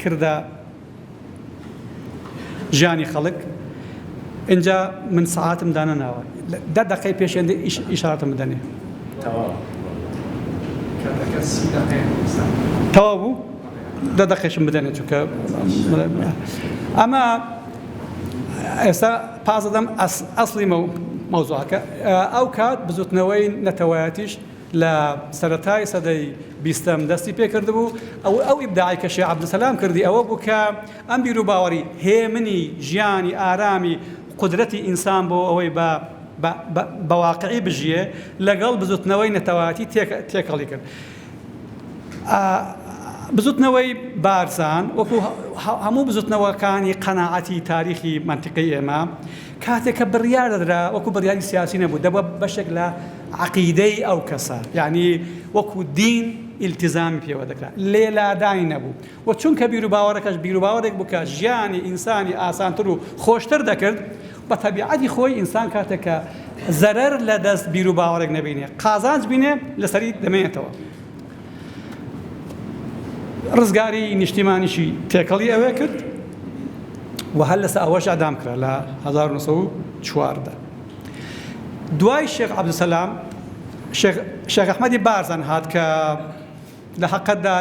کردە ژیانی خەڵک اینجا من ساعتم دانە ناوە 10 دقەی پێشێندە ئیشارەتم بدەنێ تەواو بوو 10 دقەیشم بدەنێ چونکە ئەمە ئێستا پازدەم ئەسڵی مەوزوعەکە ئەو کات بزوتنەوەی نەتەوایەتیش لە سەرەتای سەدەی 20م دەستی پێکرد بوو ئەو ئیبداعی کە شێخ عەبدولسەلام کردی ئەوە بوو کە ئەم بیر و باوەڕی هێمنی ژیانی ئارامی قودرەتی ئینسان بۆ ئەوەی بە واقعی بژیە لەگەڵ بزوتنەوەی نەتەوایەتی تێکەڵی کرد بزوتنەوەی بارزان وەکو هەموو بزوتنەوەکانی قەناعەتی تاریخی منتیقەی ئێمە کاتێک کە بڕیار دەدرا وەکو بڕیاری سیاسی نەبوو دەبە بەشێک لە عەقیدەی ئەو کەسە یعنی وەکو دین ئیلتیزامی پێوە دەکرا لێلادانی نەبوو و چونکە بیر و باوەڕەکەش بیر و باوەڕێک بوو کە ژیانی ئینسانی ئاسانتر و خۆشتر دەکرد بە تەبیعەتی خۆی ئینسان کاتێک کە زەرەر لە دەست بیر و باوەڕێک نەبینێ قازانج بینێ لەسەری دەمێنێتەوە ڕزگاری نیشتیمانیشی تێکەڵی ئەوێ کرد و هەر لەسەر ئەوەش ئەدام کرا لە 1940 دوای شێخ عەبدولسەلام شێخ ئەحمەدی بارزان هات کە لە حەقەتدا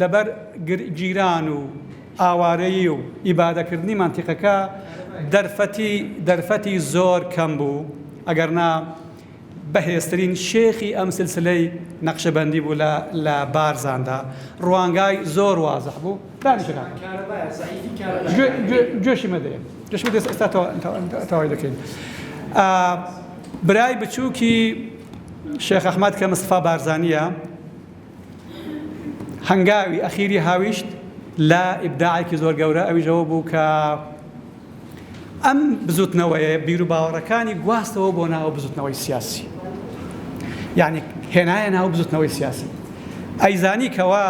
لەبەر گیران و ئاوارەیی و ئیبادەکردنی منتیقەکە دەرفەتی زۆر کەم بوو ئەگەرنا بەهێزترین شێخی ئەم سلسلەی نەقشەبەندی بوو لە بارزاندا ڕوانگای زۆر وازح بوو گوێشی مەدەیە گوێشی مەدەیە ئێستا تەواوی دەکەین برای بچووکی شێخ ئەحمەد کە مستفا بارزانیە هەنگاوی ئەخیری هاویشت لە ئیبداعێکی زۆر گەورە ئەویشەوە بوو کە ئەم بزوتنەوەیە بیر و باوەڕەکانی گواستەوە بۆ ناو بزوتنەوەی سیاسی یعنی هێنایە ناو بزوتنەوەی سیاسی ئەیزانی کەوا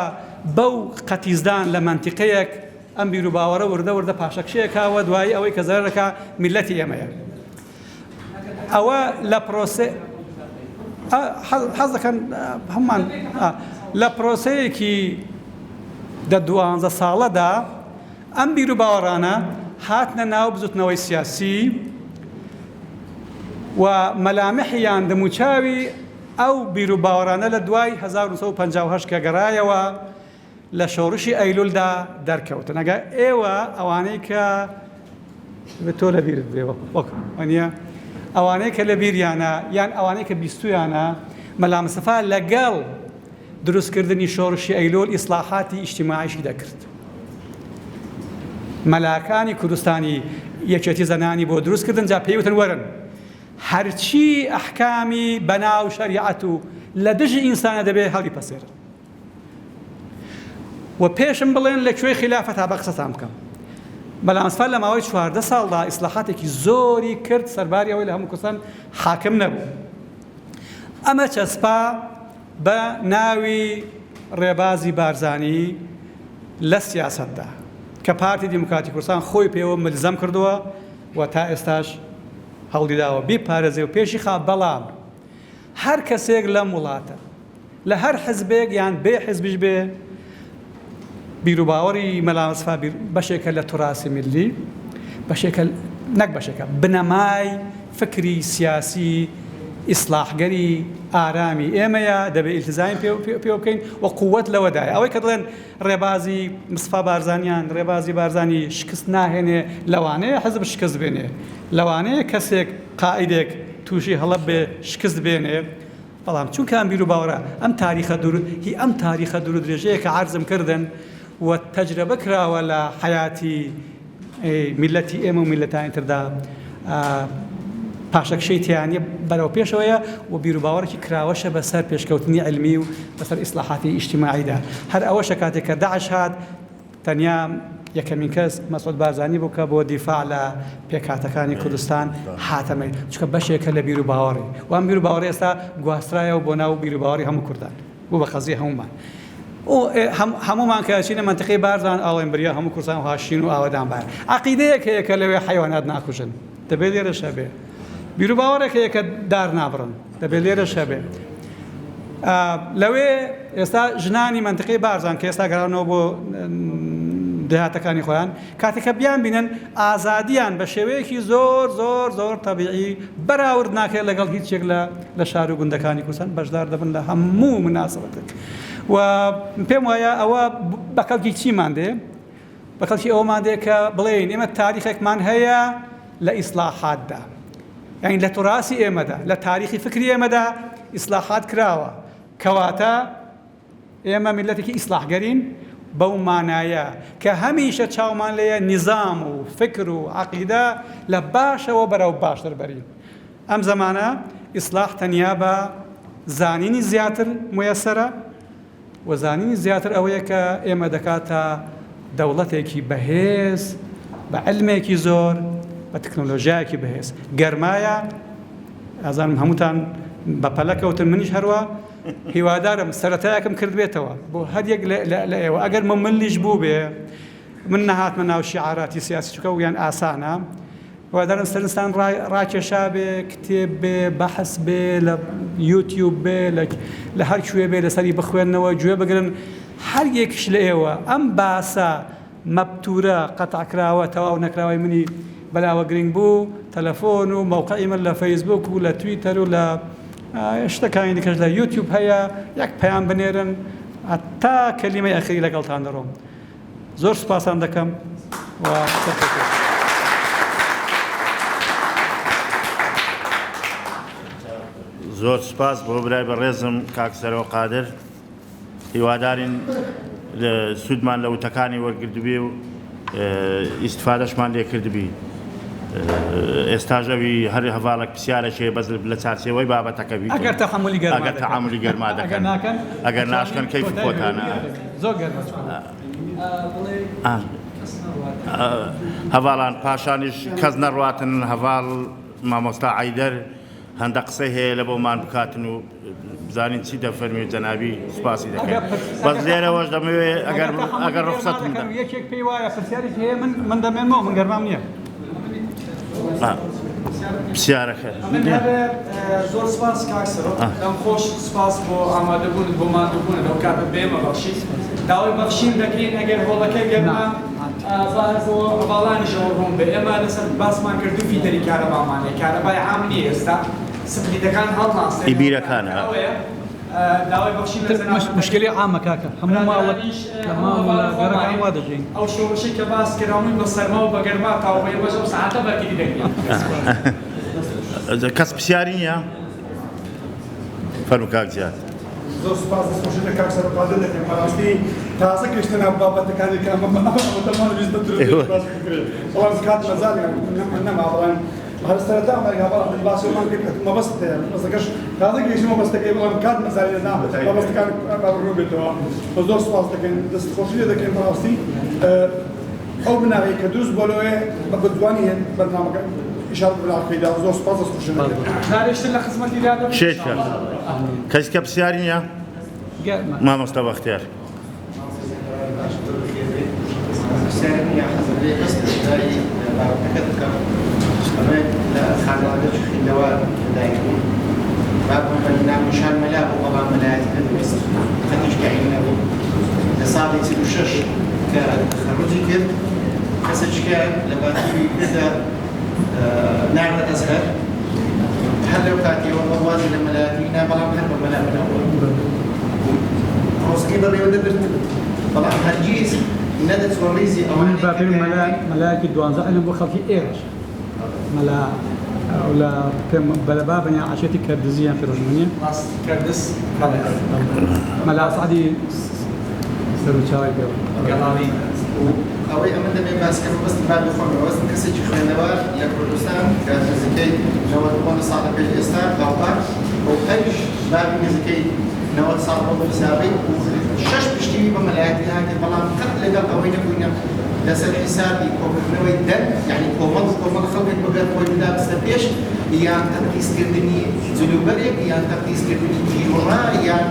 بەو قەتیزدان لە منتیقەیەک ئەم بیر و باوەڕە وردە پاشەکشەیەکاوە دوایی ئەوەی کە زەرەکە میلەتی ئێمەیە ئەوە لە پرۆسێ حەز دەکەن هەمومان لە پرۆسەیەکی دە 12 ساڵەدا ئەم بیر و باوەڕانە هاتنە ناو بزوتنەوەی سیاسی و مەلامحیان دەموچاوی ئەو بیر و باوەڕانە لە دوای 1950 کە گەڕایەوە لە شۆڕشی ئەیلولدا دەرکەوتن ئەگە ئێوە ئەوانەی کە تۆ لە بیرت بێەوە وەکوانە ئەوانەی کە لە بیریانە یان ئەوانەی کە بیستویانە مەلا مستەفا لەگەڵ دروستکردنی شۆڕشی ئەیلۆل ئیسلاحاتی ئیجتیماعیشی دەکرد مەلاکانی کوردستانی یەکێتی زەنانی بۆ دروستکردن جا پێیوتن وەرن هەرچی ئەحکامی بەناو شەریعەت و لە دژی ئینسانە دەبێت هەڵی پەسێرن و پێشم بڵێن لەکوێ خلافەت تا بە قسەتان بکەم مەلا مستەفا لە ماوەی 14 ساڵدا ئیسلاحاتێکی زۆری کرد سەرباری ئەوەی لە هەموو کوردستان حاکم نەبوو ئەمە چەسپا بە ناوی ڕێبازی بارزانی لە سیاسەتدا کە پارتی دیموکراتی کوردستان خۆی پێوە ملزەم کردووە و تا ئێستاش هەوڵی داوە بیپارێزێ و پێشی خا بەڵام هەر کەسێک لەم وڵاتە لە هەر حزبێک یان بێ حزبیش بێ بیر و باوەڕی مەلا مستەفا بەشێکە لە توراسی میلی بەشێکە نەک بەشێکە بنەمای فکری سیاسی ئیسلاحگەری ئارامی ئێمەیە دەبێت ئیلتزامی پێ بکەین و قووەت لەوەدایە ئەوەی کە دڵێن ڕێبازی مستەفا بارزانیان ڕێبازی بارزانی شکست ناهێنێ لەوانەیە حزب شکست بێنێ لەوانەیە کەسێک قائیدێک تووشی هەڵە بێ شکست بێنێ بەڵام چونکە ئەم بیر و باوەڕە ئەم تاریخە دوور درێژەیە کە عەرزم کردن و تەجربە کراوە لە حیاتی میلەتی ئێمە و میلەتانی تردا پاشەکشەی تیانە بەرەو پێشەوەیە و بیر و باوەڕێکی کراوەشە بەسەر پێشکەوتنی علمی و بەسەر ئیسلاحاتی ئیجتیماعیدا هەر ئەوەشە کاتێک کە داعش هات تەنیا یەکەمین کەس مەسعود بارزانی بوو کە بۆ دیفاع لە پێکهاتەکانی کوردستان هاتەمەی چونکە بەشێکە لە بیر و باوەڕی و ئەم بیر و باوەڕی ئێستا گواسترایەوە بۆ ناو بیر و باوەڕی هەموو کوردان بوو بە قەزیە هەمومان هەمومان کە چینە منتیقەی بارزان ئاڵێن بریا هەموو کوردستان و هاشین و ئاوەدان بار عەقیدەیەک هەیە کە لەوێ حەیوانات ناکوژن دەبێت لێرەشە بێ بیر و باوەڕێک هەیە کە دار نابڕن دەبێت لێرەشە بێ لەوێ ئێستا ژنانی منتیقەی بارزان کە ئێستا گەڕاونەوە بۆ دەهاتەکانی خۆیان کاتێککە بیان بینن ئازادیان بە شێوەیەکی زۆر زۆر زۆر تەبیعی بەراورد ناکرێت لەگەڵ هیچێک لە شار و گوندەکانی کوردستان بەشدار دەبن لە هەموو مناسبەتێک و پێم وایە ئەوە بە خەڵکی چیمان دێ بە خەڵکی ئەومان دێ کە بڵێن ئێمە تاریخێکمان هەیە لە ئیسلاحاتدا یعنی لە توراسی ئێمەدا لە تاریخی فکری ئێمەدا ئیسلاحات کراوە کەواتە ئێمە میلەتێکی ئیسلاحگەرین بەو مانایە کە هەمیشە چاومان لێیە نیزام و فکر و عەقیدە لە باشەوە بەرەو باشتر بەرین ئەم زەمانە ئیسلاح تەنیا بە زانینی زیاتر مۆیەسەرە و زانینی زیاتر ئەوەیە کە ئێمە دەکاتە دەوڵەتێکی بەهێز بە علمێکی زۆر بە تەکنۆلۆژیایەکی بەهێز گەرمایە ئازانم هەمووتان بە پەلەکەوتن منیش هەروە هیوادارم سەرەتایەکم کرد بێتەوە بۆ هەریەک لە ئێوە ئەگەر ملیش بوو بێ من نەهاتمە ناو شیعاراتی سیاسی چووکە و یان ئاسانە هیوادارم سەرنجستان ڕاکێشا بێ کتێب بێ بەحث بێ لە یوتیوب بێ لە هەر کوێ بێ لەسەری بخوێنەوە گوێ بگرن هەر یەکش لە ئێوە ئەم باسە مەبتورە قەتعکراوە تەواو نەکراوەی منی بەلاوە گرنگ بوو تەلەفۆن و موقعی من لە فەیسبوک و لە تویتەر و لە شتەکانی دیکەش لە یوتیوب هەیە یەک پەیام بنێرن تا کەلیمەی ئەخیری لەگەڵتان دەڕۆم زۆر سوپاسان دەکەم و زۆر سپاس بۆ برای بەڕێزم کاک سەرۆ قادر هیوادارین سوودمان لە وتەکانی وەرگردبێ و ئیستفادەشمان لێ کردبی ئێستاژەوی هەر هەواڵێک پرسیارەکێ بەز لە چارچێوەی بابەتەکە بیت ئەگەر تەحملی گەرما دەکەن ئەگەر ناشکەن کەیف خۆتانە زۆر هەواڵان پاشانیش کەس نەڕواتن هەواڵ مامۆستا عەیدەر هەندە قسەی هەیە لە بۆمان بکاتن و بزانین چی دەفەرمێت جەنابی سوپاسی دەکەن بەس لێرەوەش دەمەوێ ئەگەر ڕوخسەتم بدەن یەکێک پێی وایە پرسیارێک هەیە من دەمێنمەوە من گەرمام نییە پرسیارەکە زۆر سپاس کاک سەرۆ دەم خۆش سپاس بۆ ئامادەبوون بۆ مادەبوون لەو کاتە بێمە بەخشیت داوای بەخشین دەکەین ئەگەر هۆڵەکەی گەرمان بار بۆ هەواڵانیشەوە ڕۆم بێ ئێمە لەسەر باسمان کردو فیتەری کارەبامانێ کارەبای عام نیە ئێستا سپلیتەکان هەڵناسێن ئیبیرەکانە داوای بەخشین مشکلی عامە کاکە هەموو ماڵەت لە ماڵ گەڕەکان وا دەژین ئەو شۆڕشەی کە باس کراوین بە سەرما و بە گەرما تاوەی وەژە و سەعاتە بەکری دەگرین کەس پرسیاری نییە فەرموو کاک زیاد زۆر سپاس دەستخۆشی لە کاک سەرۆ قادر دەکەم بەڕاستی تازە گەیشتنە بابەتەکانی کە دەمانویست بەڵام کات مەزانیان نەما بەڵام هەر سەرەتا ئەمەریکا باسیۆمان کرد مەبەست هەیە مەبەستەکەش تازە گەیشتن مەبەستەکەی بەڵام کات مەزانیان نابێت مەبەستەکان ڕوو بێتەوە زۆر سپاس دەکەین دەستخۆشی لێ دەکەین بەڕاستی ئەو بناغی کە دروست بۆ لەوێ بە بەدوانی هێن بەرنامەکە ئیشارەت بناغەکەیدا زۆر سپاس دەستخۆشی نارێشتن لە خزمەتی دادەم شێتکە کەسکە پرسیاری نییە مامۆستا بەختیار مشان ملاك وطبعا ملاك خديش كعينا صار يصير وشش كخرجي كده مسج كان لما تيجي كده نعمة أزهر هل لو كانت يوم موازي لما لاقينا بلا بحب الملاك من أول روسكي بري ودبرت طبعا هالجيز ندت وريزي أو من بابين ملاك دوانزا أنا بخلفي إيرش ملا ولا كم بلا بابني عشتي كردزيا في رجمانيا كردس ملا صعدي سروشاي قلالي أو أمن دم بس كم بس بعد بخون بس كسيج خوينوار لكردستان كزكي جواد بون صار بالإستان غوطار وأيش بعد زكي نواد صار بالسابق وشش بشتري بملاك هاي بلام قتل لقى قوينا كوينا لسه حسابي كومنوي دن يعني كومن خلق بقى كوي بدا بستبيش يان تقيس كردني زلوبريك يان تقيس كردني جيورا يان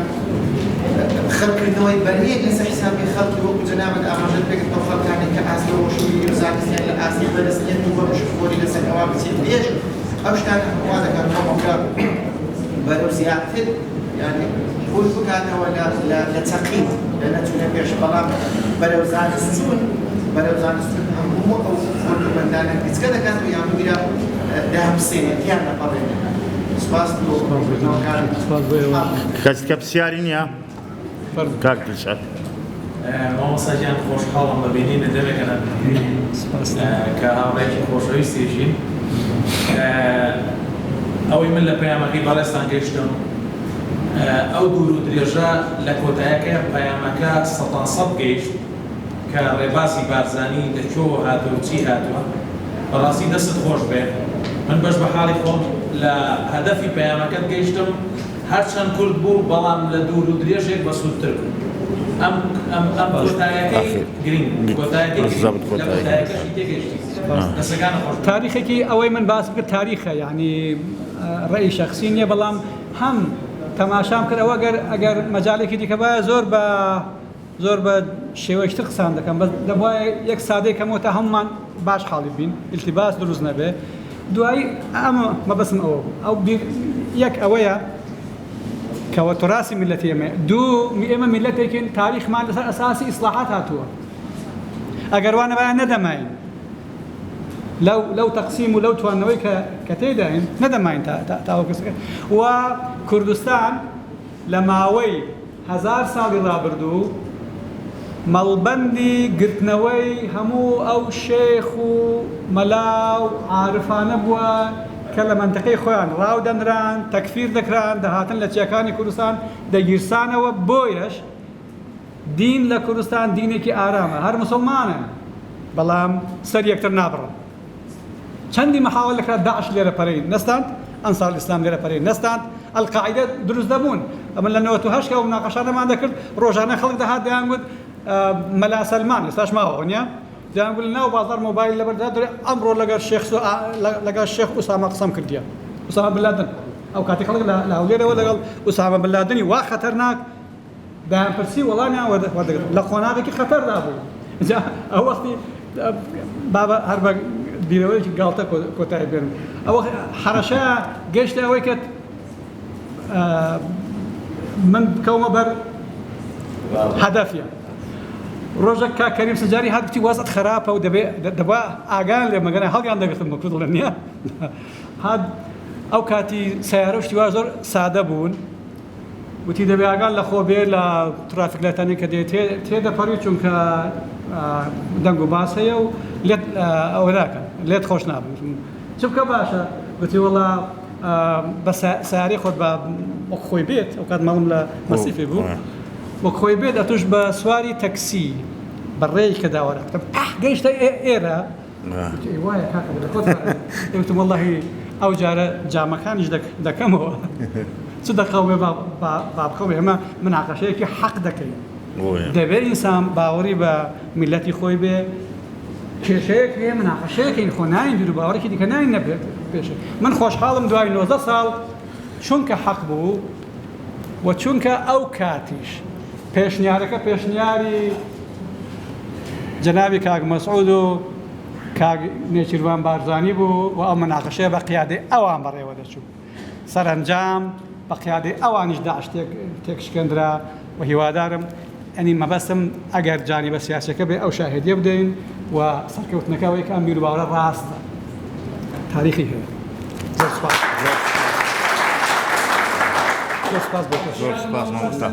خلق كردني بريك لسه حسابي خلق وقت جناب الأمجد بقى توخلق يعني كأسل وشو يرزاق يعني الأسل فلسطين ومشوف ولي لسه كواب سيديش أوش كان هذا كان موقع بدو سياحة يعني كل فكانة ولا لا تقييد لأن تنبيش بلام بدو زاد السون بدو زاد السون هم أو كل من دانا بس كذا كانوا يعملوا بلا دهم سنة كيانا قرينا سباس کەسکە پرسیاری نییە کاک دڵشاد مامۆستاجیان خۆشحاڵم بە بینینە دەمێکەنە کە هاوڕێکی خۆشەویستیژین ئەوەی من لە پەیامەکەی بەڕێستان گەیشتم ئەو دوور و درێژە لە کۆتاییەکە پەیامەکە سەدان سەد گەیشت کە ڕێباسی بارزانی لەکوێوە هاتووە و چی هاتووە بەڕاستی دەست خۆش بێ من بەش بە حاڵی خۆم لە هەدەفی پەیامەکەت گەیشتم هەرچەند کورد بوو بەڵام لە دوور و درێژێک بەسوودتر بوو ئەم کۆتاییەکەی گرنگ کۆتاییەکەشی تێگەشتی دەستەکانە خۆش تاریخێکی ئەوەی من باس کرد تاریخە یعنی ڕێی شەخسی نییە بەڵام هەم تەماشام کرد ئەوە ئەگەر مەجالێکی دیکە باە زۆر بە شێوەیەشتر قسان دەکەم بەس دەبواە یەک سادەی کەمەوە هەمومان باش حاڵی بین ئیلتیباس دروست نەبێ دوایی ئەمە مەبەسم ئەوە ئەو یەک ئەوەیە کەوە تراسی میلەتی ئێمە دوو ئێمە میلەتێکین تاریخمان لەسەر ئەساسی ئیسلاحات هاتووە ئەگەر وانە بایە نەدەماین لەو تەقسیم و لەو توانەوەی کە تێداین نەدەماین تاوە کەسەکە و کوردستان لە ماوەی 1000 ساڵی ڕابردوو مەڵبەندی گرتنەوەی هەموو ئەو شێخ و مەلا و عارفانە بووە کە لە منتەقەی خۆیان ڕاودەنران تەکفیر دەکران دەهاتن لە چیەکانی کوردستان دەگیرسانەوە بۆیەش دین لە کوردستان دینێکی ئارامە هەر مسلمانن بەڵام سەر یەکتر نابڕن چەندی مەحاوەل دەکرا داعش لێرە پەرەی نەستاند ئەنسار ئیسلام لێرە پەرەی نەستاند ئەلقاعیدە دروست دەبوون ئەمە لە 98 کە مناقەشانەمان دەکرد ڕۆژانە خەڵک دەهات دەیانگوت مەلا سەلمان ئێستاش ماوە نییە دەیانگوت لەناو بازاڕ مۆبایل لەبەردا دەرێ ئەمڕۆ لەگەڵ شێخ ئوسامە قسەم کردیە ئوسامە بن لادن ئەو کاتی خەڵک لە هەولێرەوە لەگەڵ ئوسامە بن لادنی وا خەتەرناک دایان پرسی وەڵامیان وەردەگرت لە خۆناغێکی خەتەردا بوو ئەو وەختی بابە هەر بە بیرەوەیەکی گاڵتە کۆتایی بێنم ئەوە حەرەشە گەشتە ئەوەی کە من بکەومە بەر هەدەفیە ڕۆژێک کا کەریم سەجاری هات گوتی وەزعت خراپە و دەبا ئاگان لێ مەگەنە هەڵیان دەگرتم بە کوردڵە نییە هات ئەو کاتی سیارە شتی وا زۆر سادە بوون وتی دەبێ ئاگان لە خۆ بێ لە ترافیک لایتانی کە دێت تێدەپەڕی چونکە دەنگ و باس هەیە و لێت ئەوە ناکەن لێت خۆش نابن چ بکە باشە گوتی وەڵا بە سیارەی خۆت بە خۆی بێت ئەو کات ماڵم لە مەسیفی بوو وەک خۆی بێت ئەتوش بە سواری تەکسی بەڕێی کە داوەرەکەم گەیشتە ئێرە وایە کاکەوتم وەڵڵاهی ئەو جارە جامەکانیش دەکەمەوە چ دەقەوێ با بخەوێ ئەمە مناقەشەیەکی حەق دەکەین دەبێت ئینسان باوەڕی بە میلەتی خۆی بێ کێشەیەک هەیە مناقەشەیەکەین خۆ ناین دوور باوەڕێکی دیکە ناین نەبێت پێش من خۆشحاڵم دوای 19 ساڵ چونکە حەق بوو و چونکە ئەو کاتیش پێشنیارەکە پێشنیاری جەنابی کاک مەسعود و کاک نێچیروان بارزانی بوو و ئەو مناقەشەیە بە قیادەی ئەوان بەڕێوە دەچوو سەرنجام بە قیادەی ئەوانیش داعش تێکشکێنرا و هیوادارم ئەنی مەبەستم ئەگەر جانیبە سیاسەکە بێ ئەو شاهێدیە بدەین و سەرکەوتنەکەەوەی کە ئەم بیر و باوەڕە ڕاستە تاریخی هەیە زۆر سپاس زۆر سپاس مامۆستا